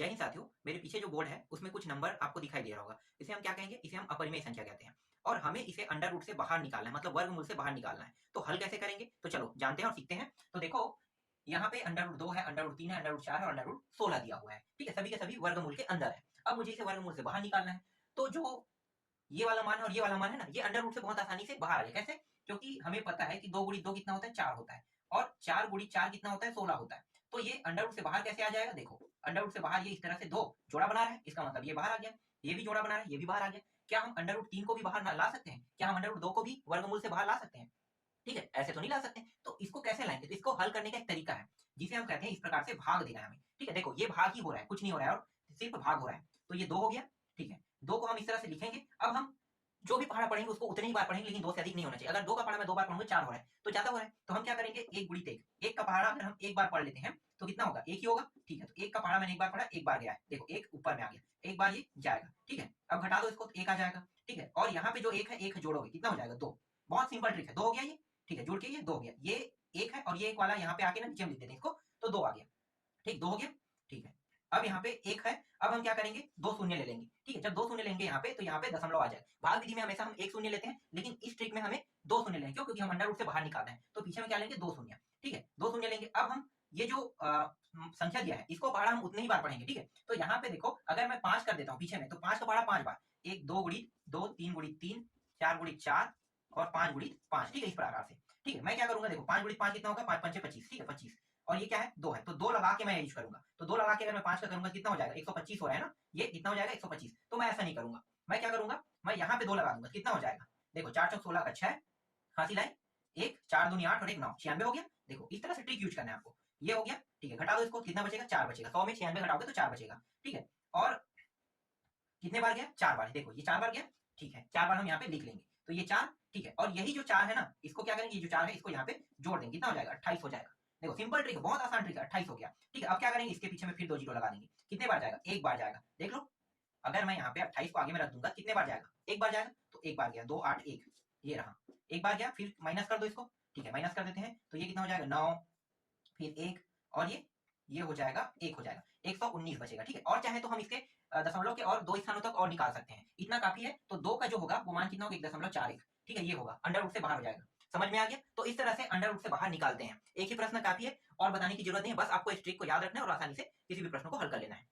जय हिंद साथियों, मेरे पीछे जो बोर्ड है उसमें कुछ नंबर आपको दिखाई दे रहा होगा। इसे हम क्या कहेंगे? इसे हम अपरिमेय संख्या कहते हैं और हमें इसे अंडर रूट से बाहर निकालना है, मतलब वर्गमूल से बाहर निकालना है। तो हल कैसे करेंगे? तो चलो जानते हैं और सीखते हैं। तो देखो, यहाँ पे अंडर रूट 2 है, अंडर रूट 3 है, अंडर रूट 4 है और अंडर रूट 16 दिया हुआ है। ठीक है, सभी के सभी वर्गमूल के अंदर है। अब मुझे इसे वर्गमूल से बाहर निकालना है। तो जो ये वाला मान है और ये वाला मान है ना, ये अंडर रूट से बहुत आसानी से बाहर आ जाए। कैसे? क्योंकि हमें पता है कि 2 गुणी 2 कितना होता है? 4 होता है और 4 गुणी 4 कितना होता है? 16 होता है। तो ये अंडर रूट से बाहर कैसे आ जाएगा? देखो, अंडर रूट से बाहर ये इस तरह से दो जोड़ा बना रहा है, इसका मतलब ये बाहर आ गया। ये भी जोड़ा बना रहा है, ये भी बाहर आ गया। क्या हम अंडर रूट 3 को भी बाहर ला सकते हैं? क्या हम अंडर रूट 2 को भी वर्गमूल से बाहर ला सकते हैं? ठीक है, ऐसे तो नहीं ला सकते। तो इसको कैसे लाएंगे? तो इसको हल करने का एक तरीका है जिसे हम कहते हैं, इस प्रकार से भाग देना है हमें। ठीक है, देखो ये भाग ही हो रहा है, कुछ नहीं हो रहा है और सिर्फ भाग हो रहा है। तो ये 2 हो गया। ठीक है, 2 को हम इस तरह से लिखेंगे। अब हम जो भी पहाड़ा पढ़ेंगे उसको उतने ही बार पढ़ेंगे, लेकिन 2 से अधिक नहीं होना चाहिए। अगर 2 का पहाड़ा मैं 2 बार पढ़ूंगा, 4 हो रहा है तो ज्यादा हो रहा है। तो हम क्या करेंगे? 1 गुणित 1, 1 का पहाड़ा अगर हम एक बार पढ़ लेते हैं तो कितना होगा? 1 ही होगा। ठीक है, तो 1 का पहाड़ा मैंने एक बार पढ़ा, एक बार गया है। देखो 1 ऊपर में आ गया, एक बार ये जाएगा। ठीक है, अब घटा दो इसको तो 1 आ जाएगा। ठीक है, और यहाँ पे जो 1 है, 1 जोड़ोगे कितना हो जाएगा? 2। बहुत सिंपल ट्रिक है। 2 हो गया ये। ठीक है, जुड़ के ये 2 हो गया। ये 1 है और ये 1 वाला यहाँ पे आके ना नीचे हम लिख देते हैं इसको, तो 2 आ गया। ठीक, 2 हो गया। ठीक है, अब यहाँ पे 1 है। अब हम क्या करेंगे? 2 शून्य ले लेंगे। ठीक है, जब 2 शून्य लेंगे यहाँ पे तो यहाँ पे दशमलव आ जाएगा। भाग विधि में हमेशा हम 1 शून्य लेते हैं, लेकिन इस ट्रिक में हमें 2 शून्य लेंगे। क्यों? क्योंकि हम अंडर रूट से बाहर निकालना है। तो पीछे में क्या लेंगे? 2 शून्य। ठीक है, 2 शून्य लेंगे। अब हम ये जो संख्या दिया है इसको पहाड़ा हम उतने ही बार पढ़ेंगे। ठीक है, तो यहाँ पे देखो, अगर मैं 5 कर देता हूँ पीछे में, तो 5 का पहाड़ा 5 बार। 1 2 गुणित 2, 3 गुणित 3, 4 गुणित 4 और 5 गुणित 5। ठीक है, इस प्रकार से। ठीक है, मैं क्या करूंगा? देखो 5 गुणित 5 कितना होगा? 5 5 25। ठीक है, 25। और ये क्या है? 2 है, तो 2 लगा के मैं यूज करूंगा। तो 2 लगा के अगर मैं 5 का करूंगा कितना हो जाएगा? 125 हो रहा है ना, ये कितना हो जाएगा? 125। तो मैं ऐसा नहीं करूंगा, मैं क्या करूंगा? मैं यहाँ पे 2 लगा दूंगा। कितना हो जाएगा? देखो 4 चौक 16 का 6, हासिल है 1, 4 दूनी 8 और 1 9, 96 हो गया। देखो इस तरह से ट्रिक यूज करना है आपको। ये हो गया। ठीक है, घटा दो इसको, कितना बचेगा? 4 बचेगा। 100 में 96 घटाओगे तो 4 बचेगा। ठीक है, और कितने बार गया? 4 बार। देखो ये 4 बार गया। ठीक है, 4 बार हम यहाँ पे लिख लेंगे। तो ये 4। ठीक है, और यही जो 4 है ना, इसको क्या करेंगे? ये जो 4 है इसको यहाँ पे जोड़ देंगे। कितना हो जाएगा? 28 हो जाएगा। देखो सिंपल ट्रिक है, बहुत आसान ट्रिक है। 28 हो गया। ठीक है, अब क्या करेंगे? इसके पीछे में फिर 2 जीरो लगा देंगे। कितने बार जाएगा? 1 बार जाएगा। देख लो, अगर मैं यहाँ पे 28 को आगे में रख दूंगा, कितने बार जाएगा? 1 बार जाएगा। तो 1 बार गया, 2 8 1, ये रहा। 1 बार गया, फिर माइनस कर दो इसको। ठीक है, माइनस कर देते हैं तो ये कितना हो जाएगा? 9, फिर 1 और ये हो जाएगा 1 हो जाएगा। 119 बचेगा। ठीक है, और चाहे तो हम इसके दशमलव के और 2 स्थानों तक और निकाल सकते हैं, इतना काफी है। तो 2 का जो होगा वो मान कितना होगा? 1.41। ठीक है, ये होगा, अंडर रूट से बाहर हो जाएगा। समझ में आ गया? तो इस तरह से अंडर रूट से बाहर निकालते हैं। एक ही प्रश्न काफी है और बताने की जरूरत नहीं है, बस आपको इस ट्रिक को याद रखना है और आसानी से किसी भी प्रश्न को हल कर लेना है।